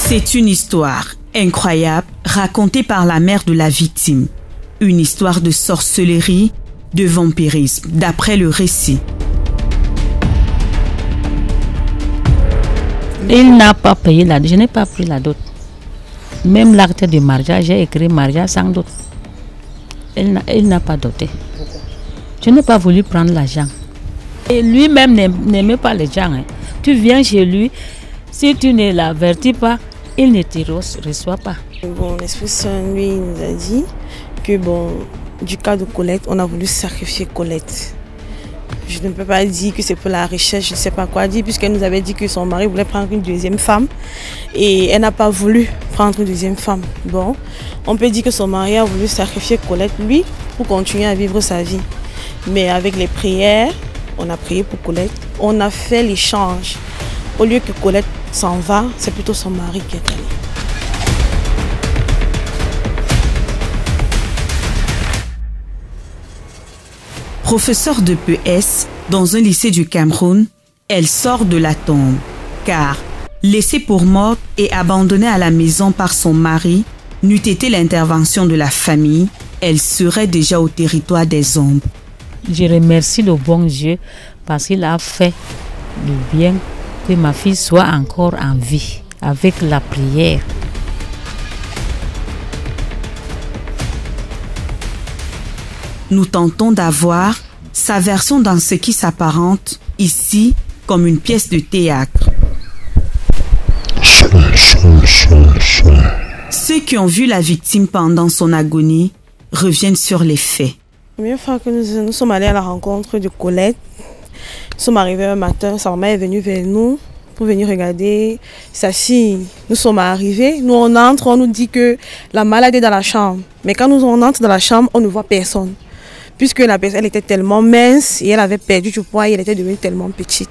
C'est une histoire incroyable racontée par la mère de la victime. Une histoire de sorcellerie, de vampirisme, d'après le récit. Il n'a pas payé la dot. Je n'ai pas pris la dot. Même l'acte de mariage, j'ai écrit mariage sans dot. Il n'a pas doté. Je n'ai pas voulu prendre l'argent. Et lui-même n'aimait pas les gens. Hein. Tu viens chez lui, si tu ne l'avertis pas, il ne te reçoit pas. Bon, l'Esprit Saint, lui, nous a dit que bon, du cas de Colette, on a voulu sacrifier Colette. Je ne peux pas dire que c'est pour la recherche, je ne sais pas quoi dire, puisqu'elle nous avait dit que son mari voulait prendre une deuxième femme et elle n'a pas voulu prendre une deuxième femme. Bon, on peut dire que son mari a voulu sacrifier Colette, lui, pour continuer à vivre sa vie. Mais avec les prières, on a prié pour Colette, on a fait l'échange. Au lieu que Colette s'en va, c'est plutôt son mari qui est allé. Professeure de PS dans un lycée du Cameroun, elle sort de la tombe. Car, laissée pour morte et abandonnée à la maison par son mari, n'eût été l'intervention de la famille, elle serait déjà au territoire des ombres. Je remercie le bon Dieu parce qu'il a fait le bien que ma fille soit encore en vie avec la prière. Nous tentons d'avoir sa version dans ce qui s'apparente ici comme une pièce de théâtre. Ceux qui ont vu la victime pendant son agonie reviennent sur les faits. La première fois que nous sommes allés à la rencontre de Colette, nous sommes arrivés un matin, sa maman est venue vers nous pour venir regarder sa fille. Nous sommes arrivés, nous on entre, on nous dit que la malade est dans la chambre. Mais quand on entre dans la chambre, on ne voit personne. Puisque la personne elle était tellement mince et elle avait perdu du poids et elle était devenue tellement petite.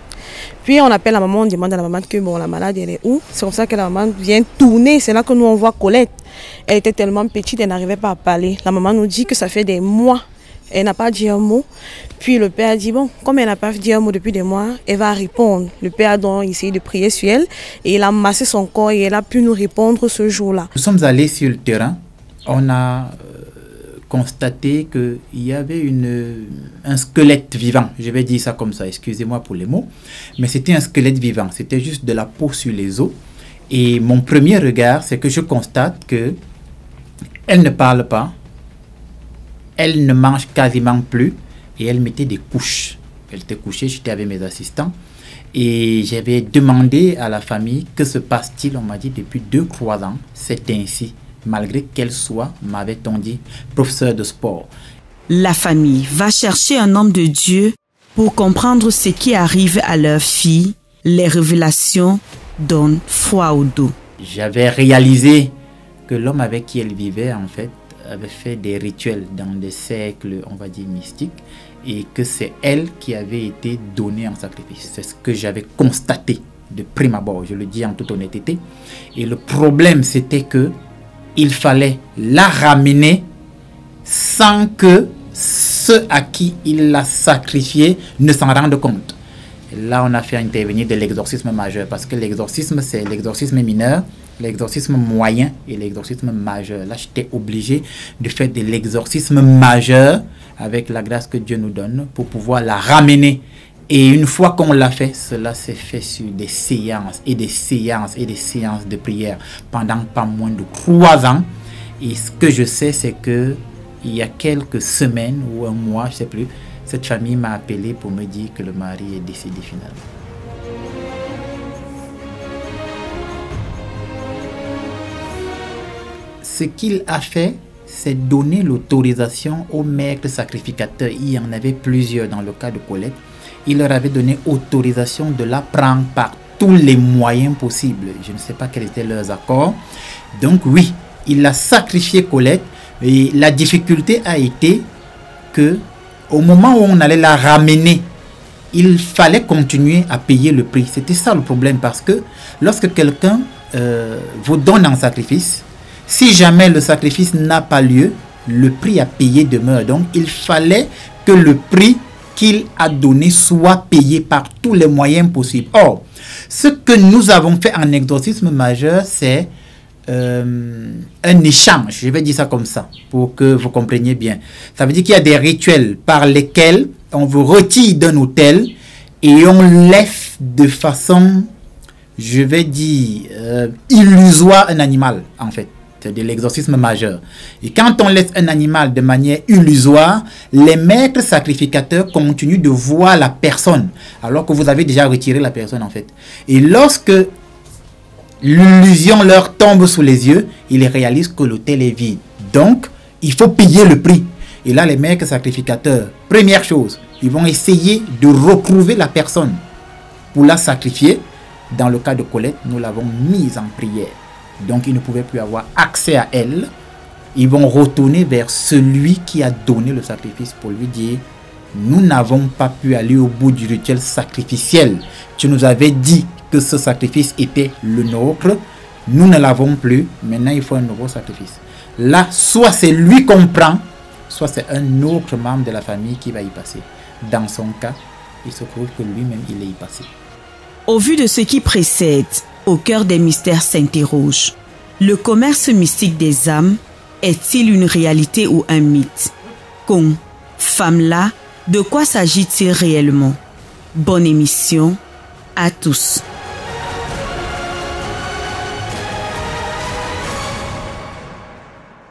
Puis on appelle la maman, on demande à la maman que bon, la malade elle est où. C'est comme ça que la maman vient tourner, c'est là que nous on voit Colette. Elle était tellement petite, elle n'arrivait pas à parler. La maman nous dit que ça fait des mois, elle n'a pas dit un mot. Puis le père a dit bon, comme elle n'a pas dit un mot depuis des mois, elle va répondre. Le père a donc essayé de prier sur elle et il a massé son corps et elle a pu nous répondre ce jour-là. Nous sommes allés sur le terrain, on a constaté qu'il y avait un squelette vivant, je vais dire ça comme ça, excusez-moi pour les mots, mais c'était un squelette vivant, c'était juste de la peau sur les os. Et mon premier regard, c'est que je constate que elle ne parle pas, elle ne mange quasiment plus et elle mettait des couches. Elle était couchée, j'étais avec mes assistants et j'avais demandé à la famille que se passe-t-il. On m'a dit depuis 2-3 ans, c'est ainsi. Malgré qu'elle soit, m'avait-on dit, professeur de sport. La famille va chercher un homme de Dieu pour comprendre ce qui arrive à leur fille. Les révélations donnent foi au dos. J'avais réalisé que l'homme avec qui elle vivait, en fait, avait fait des rituels dans des cercles, on va dire, mystiques, et que c'est elle qui avait été donnée en sacrifice. C'est ce que j'avais constaté de prime abord, je le dis en toute honnêteté. Et le problème, c'était que il fallait la ramener sans que ceux à qui il l'a sacrifié ne s'en rendent compte. Et là, on a fait intervenir de l'exorcisme majeur parce que l'exorcisme, c'est l'exorcisme mineur, l'exorcisme moyen et l'exorcisme majeur. Là, j'étais obligé de faire de l'exorcisme majeur avec la grâce que Dieu nous donne pour pouvoir la ramener. Et une fois qu'on l'a fait, cela s'est fait sur des séances et des séances et des séances de prière pendant pas moins de 3 ans. Et ce que je sais, c'est que il y a quelques semaines ou un mois, je ne sais plus, cette famille m'a appelé pour me dire que le mari est décédé finalement. Ce qu'il a fait, c'est donner l'autorisation aux maîtres sacrificateurs. Il y en avait plusieurs dans le cas de Colette. Il leur avait donné autorisation de la prendre par tous les moyens possibles. Je ne sais pas quels étaient leurs accords. Donc oui, il a sacrifié Colette. Et la difficulté a été que au moment où on allait la ramener, il fallait continuer à payer le prix. C'était ça le problème parce que lorsque quelqu'un vous donne un sacrifice, si jamais le sacrifice n'a pas lieu, le prix à payer demeure. Donc il fallait que le prix qu'il a donné soit payé par tous les moyens possibles. Or, ce que nous avons fait en exorcisme majeur, c'est un échange, je vais dire ça comme ça, pour que vous compreniez bien. Ça veut dire qu'il y a des rituels par lesquels on vous retire d'un hôtel et on lève de façon, je vais dire, illusoire un animal, en fait. C'est de l'exorcisme majeur. Et quand on laisse un animal de manière illusoire, les maîtres sacrificateurs continuent de voir la personne, alors que vous avez déjà retiré la personne, en fait. Et lorsque l'illusion leur tombe sous les yeux, ils réalisent que l'hôtel est vide. Donc, il faut payer le prix. Et là, les maîtres sacrificateurs, première chose, ils vont essayer de retrouver la personne pour la sacrifier. Dans le cas de Colette, nous l'avons mise en prière. Donc, ils ne pouvaient plus avoir accès à elle. Ils vont retourner vers celui qui a donné le sacrifice pour lui dire: nous n'avons pas pu aller au bout du rituel sacrificiel. Tu nous avais dit que ce sacrifice était le nôtre. Nous ne l'avons plus. Maintenant, il faut un nouveau sacrifice. Là, soit c'est lui qu'on prend, soit c'est un autre membre de la famille qui va y passer. Dans son cas, il se trouve que lui-même, il est y passé. Au vu de ce qui précède, au cœur des mystères s'interroge. Le commerce mystique des âmes est-il une réalité ou un mythe? Con, femme-là, de quoi s'agit-il réellement? Bonne émission à tous.